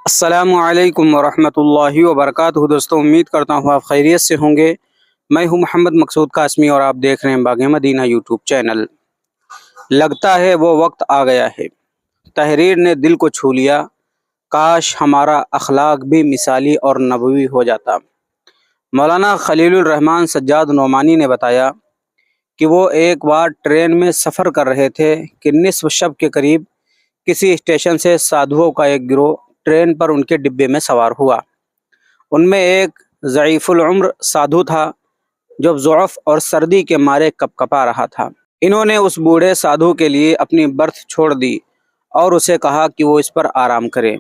السلام علیکم ورحمۃ اللہ وبرکاتہ۔ دوستوں، امید کرتا ہوں آپ خیریت سے ہوں گے۔ میں ہوں محمد مقصود قاسمی اور آپ دیکھ رہے ہیں باغ مدینہ یوٹیوب چینل۔ لگتا ہے وہ وقت آ گیا ہے، تحریر نے دل کو چھو لیا، کاش ہمارا اخلاق بھی مثالی اور نبوی ہو جاتا۔ مولانا خلیل الرحمن سجاد نعمانی نے بتایا کہ وہ ایک بار ٹرین میں سفر کر رہے تھے کہ نصف شب کے قریب کسی اسٹیشن سے سادھوؤں کا ایک گروہ ٹرین پر ان کے ڈبے میں سوار ہوا۔ ان میں ایک ضعیف العمر سادھو تھا جو ضعف اور سردی کے مارے کپ کپا رہا تھا۔ انہوں نے اس بوڑھے سادھو کے لیے اپنی برتھ چھوڑ دی اور اسے کہا کہ وہ اس پر آرام کرے۔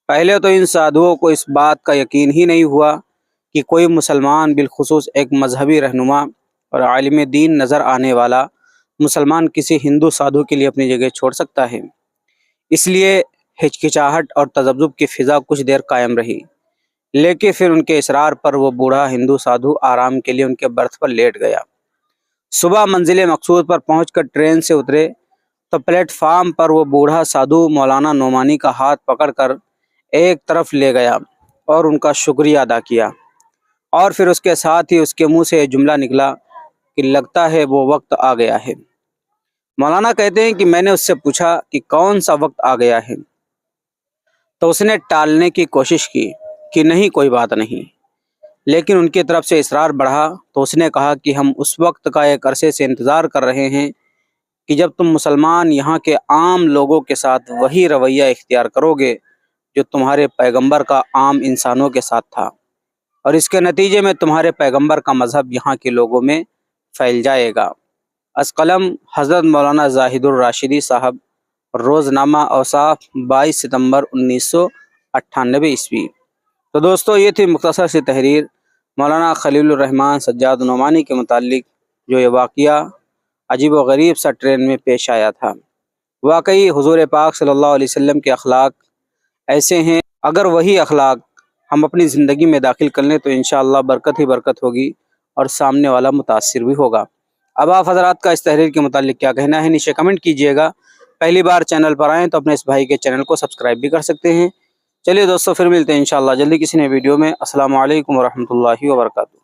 پہلے تو ان سادھوؤں کو اس بات کا یقین ہی نہیں ہوا کہ کوئی مسلمان، بالخصوص ایک مذہبی رہنما اور عالم دین نظر آنے والا مسلمان، کسی ہندو سادھو کے لیے اپنی جگہ چھوڑ سکتا ہے۔ اس لیے ہچکچاہٹ اور تذبذب کی فضا کچھ دیر قائم رہی، لیکن پھر ان کے اصرار پر وہ بوڑھا ہندو سادھو آرام کے لیے ان کے برتھ پر لیٹ گیا۔ صبح منزل مقصود پر پہنچ کر ٹرین سے اترے تو پلیٹ فارم پر وہ بوڑھا سادھو مولانا نعمانی کا ہاتھ پکڑ کر ایک طرف لے گیا اور ان کا شکریہ ادا کیا، اور پھر اس کے ساتھ ہی اس کے منہ سے یہ جملہ نکلا کہ لگتا ہے وہ وقت آ گیا ہے۔ مولانا کہتے ہیں کہ میں نے اس سے پوچھا کہ کون سا وقت آ گیا ہے، تو اس نے ٹالنے کی کوشش کی کہ نہیں، کوئی بات نہیں، لیکن ان کی طرف سے اصرار بڑھا تو اس نے کہا کہ ہم اس وقت کا ایک عرصے سے انتظار کر رہے ہیں کہ جب تم مسلمان یہاں کے عام لوگوں کے ساتھ وہی رویہ اختیار کرو گے جو تمہارے پیغمبر کا عام انسانوں کے ساتھ تھا، اور اس کے نتیجے میں تمہارے پیغمبر کا مذہب یہاں کے لوگوں میں پھیل جائے گا۔ از قلم حضرت مولانا زاہد الراشدی صاحب، روزنامہ اوصاف، 22 ستمبر 1998 عیسوی۔ تو دوستو، یہ تھی مختصر سی تحریر مولانا خلیل الرحمن سجاد نعمانی کے متعلق، جو یہ واقعہ عجیب و غریب سا ٹرین میں پیش آیا تھا۔ واقعی حضور پاک صلی اللہ علیہ وسلم کے اخلاق ایسے ہیں، اگر وہی اخلاق ہم اپنی زندگی میں داخل کر لیں تو انشاءاللہ برکت ہی برکت ہوگی اور سامنے والا متاثر بھی ہوگا۔ اب آپ حضرات کا اس تحریر کے متعلق کیا کہنا ہے، نیچے کمنٹ کیجئے گا۔ پہلی بار چینل پر آئیں تو اپنے اس بھائی کے چینل کو سبسکرائب بھی کر سکتے ہیں۔ چلیے دوستو، پھر ملتے ہیں انشاءاللہ جلدی کسی نئے ویڈیو میں۔ السلام علیکم ورحمۃ اللہ وبرکاتہ۔